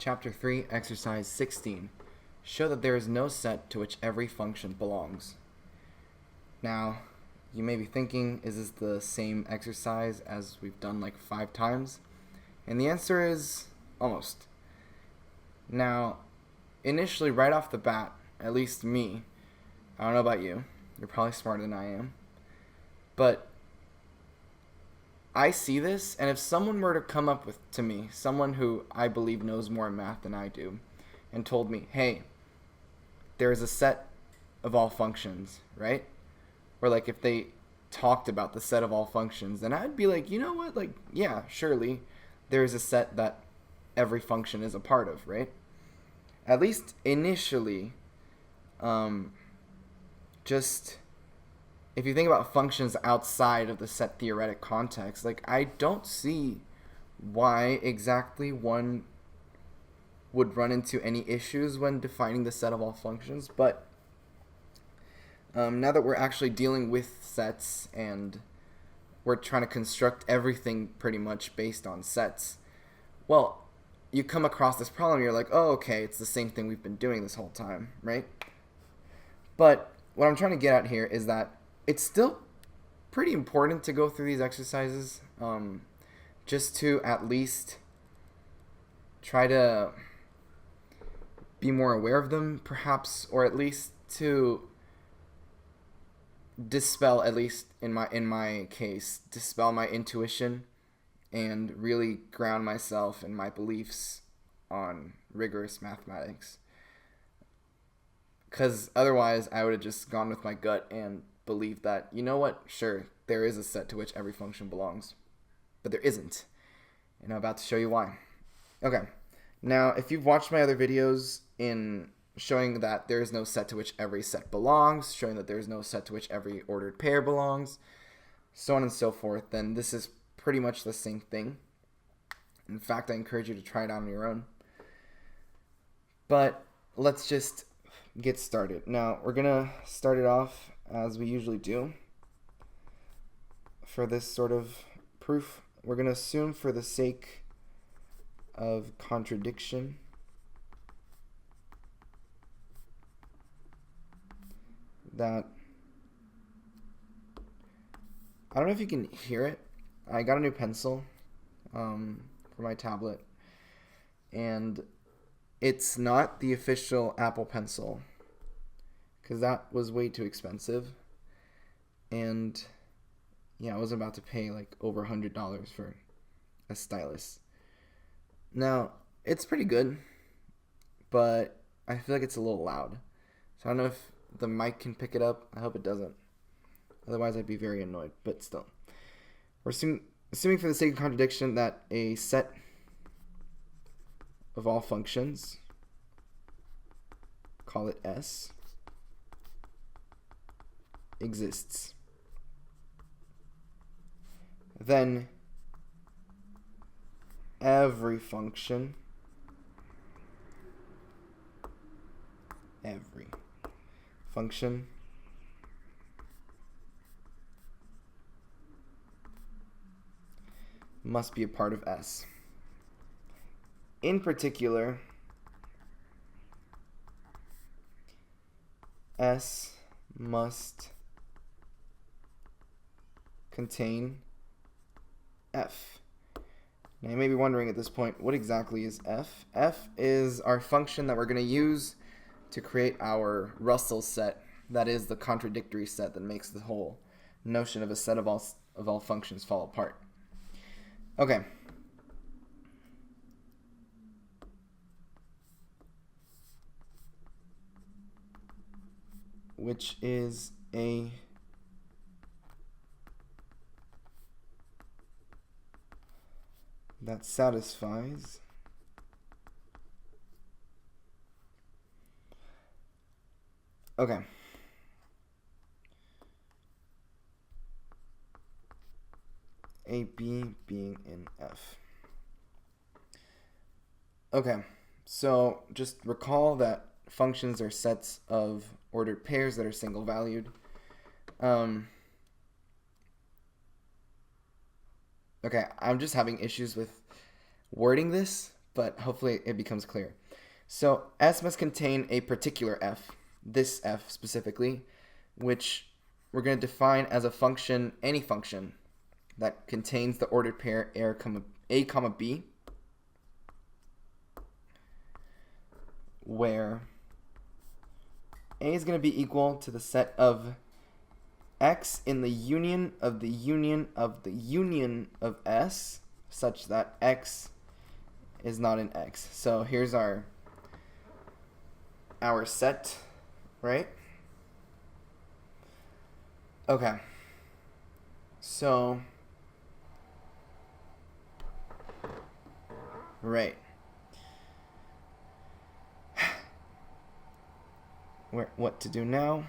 Chapter 3, Exercise 16. Show that there is no set to which every function belongs. Now, you may be thinking, is this the same exercise as we've done like 5 times? And the answer is almost. Now, initially, right off the bat, at least me, I don't know about you, you're probably smarter than I am, but I see this, and if someone were to come up to me, someone who I believe knows more math than I do, and told me, hey, there is a set of all functions, right? Or like if they talked about the set of all functions, then I'd be like, you know what? Like, yeah, surely there is a set that every function is a part of, right? At least initially, just if you think about functions outside of the set theoretic context, like I don't see why exactly one would run into any issues when defining the set of all functions. But now that we're actually dealing with sets and we're trying to construct everything pretty much based on sets, well, you come across this problem, you're like, oh, okay, it's the same thing we've been doing this whole time, right? But what I'm trying to get at here is that it's still pretty important to go through these exercises, just to at least try to be more aware of them, perhaps, or at least to dispel, at least in my case, dispel my intuition and really ground myself and my beliefs on rigorous mathematics. Because otherwise, I would have just gone with my gut and believed that, you know what, sure, there is a set to which every function belongs. But there isn't. And I'm about to show you why. Okay. Now, if you've watched my other videos in showing that there is no set to which every set belongs, showing that there is no set to which every ordered pair belongs, so on and so forth, then this is pretty much the same thing. In fact, I encourage you to try it out on your own. But let's just get started. Now, we're going to start it off as we usually do. For this sort of proof, we're going to assume for the sake of contradiction that, I don't know if you can hear it. I got a new pencil for my tablet, and it's not the official Apple Pencil because that was way too expensive, and yeah, I was about to pay like over $100 for a stylus. Now, it's pretty good, but I feel like it's a little loud. So I don't know if the mic can pick it up. I hope it doesn't. Otherwise, I'd be very annoyed, but still. We're assuming for the sake of contradiction that a set of all functions, call it S, exists. Then every function must be a part of S. In particular, S must contain F. Now you may be wondering at this point, what exactly is F? F is our function that we're going to use to create our Russell set. That is the contradictory set that makes the whole notion of a set of all functions fall apart. Okay. Which is a that satisfies okay. A, B being in F. Okay, so just recall that functions are sets of ordered pairs that are single valued. Okay, I'm just having issues with wording this, but hopefully it becomes clear. So S must contain a particular f, this f specifically, which we're going to define as a function, any function, that contains the ordered pair a comma b, where a is going to be equal to the set of x in the union of the union of the union of S, such that x is not an x. So here's our set, right? Okay. So, right. What to do now?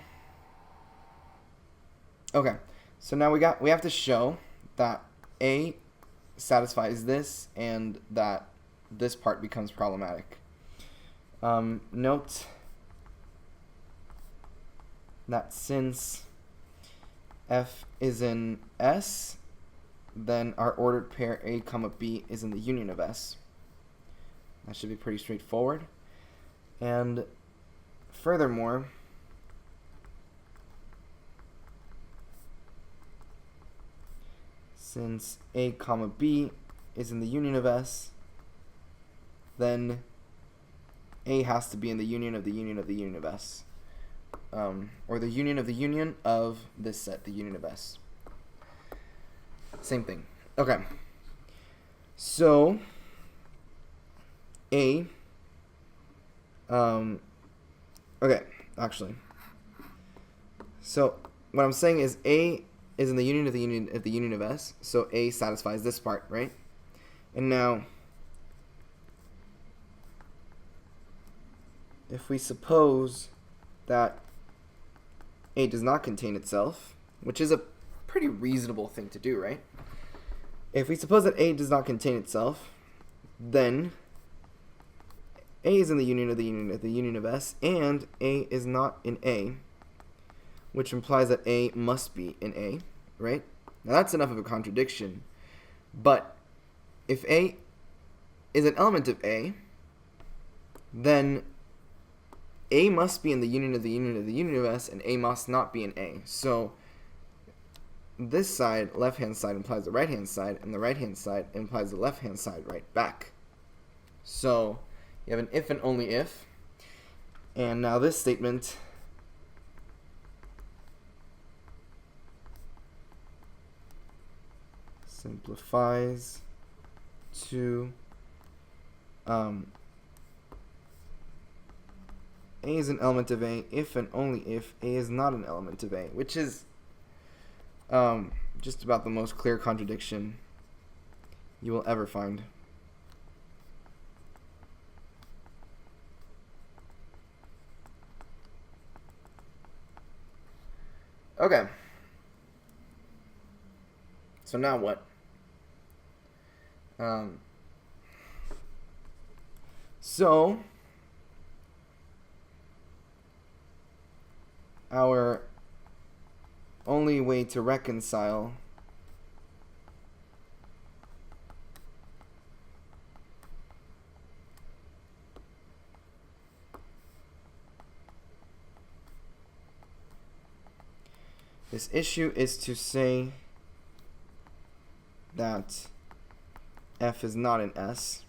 Okay. So now we have to show that A satisfies this and that this part becomes problematic. Note that since f is in S, then our ordered pair a comma b is in the union of S. That should be pretty straightforward. And furthermore, since a comma b is in the union of S, then A has to be in the union of the union of the union of S. Or the union of the union of this set, the union of S. Same thing. Okay. So, A, okay, actually. So, what I'm saying is A is in the union of the union of the union of S, so A satisfies this part, right? And now, if we suppose that A does not contain itself, which is a pretty reasonable thing to do, right? If we suppose that A does not contain itself, then A is in the union of the union of S, and A is not in A, which implies that A must be in A, right? Now that's enough of a contradiction, but if A is an element of A, then A must be in the union of the union of the union of S, and A must not be in A. So this side, left-hand side, implies the right-hand side, and the right-hand side implies the left-hand side right back. So you have an if and only if. And now this statement simplifies to A is an element of A if and only if A is not an element of A, which is just about the most clear contradiction you will ever find. Okay. So now what? So our only way to reconcile this issue is to say that F is not an S,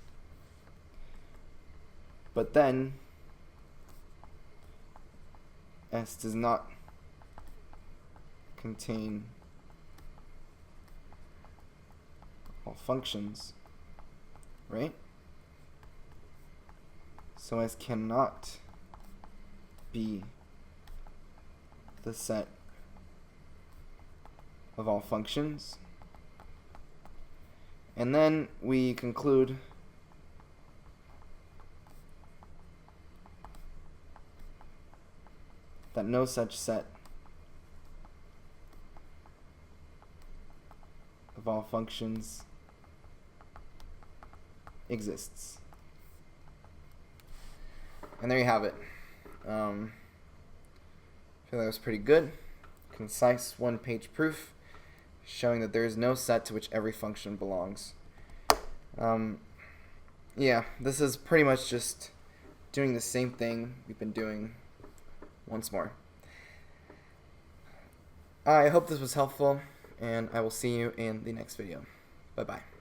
but then S does not contain all functions, right? So S cannot be the set of all functions. And then we conclude that no such set of all functions exists. And there you have it. I feel that was pretty good. Concise one-page proof showing that there is no set to which every function belongs. yeah, this is pretty much just doing the same thing we've been doing once more. I hope this was helpful, and I will see you in the next video. Bye-bye.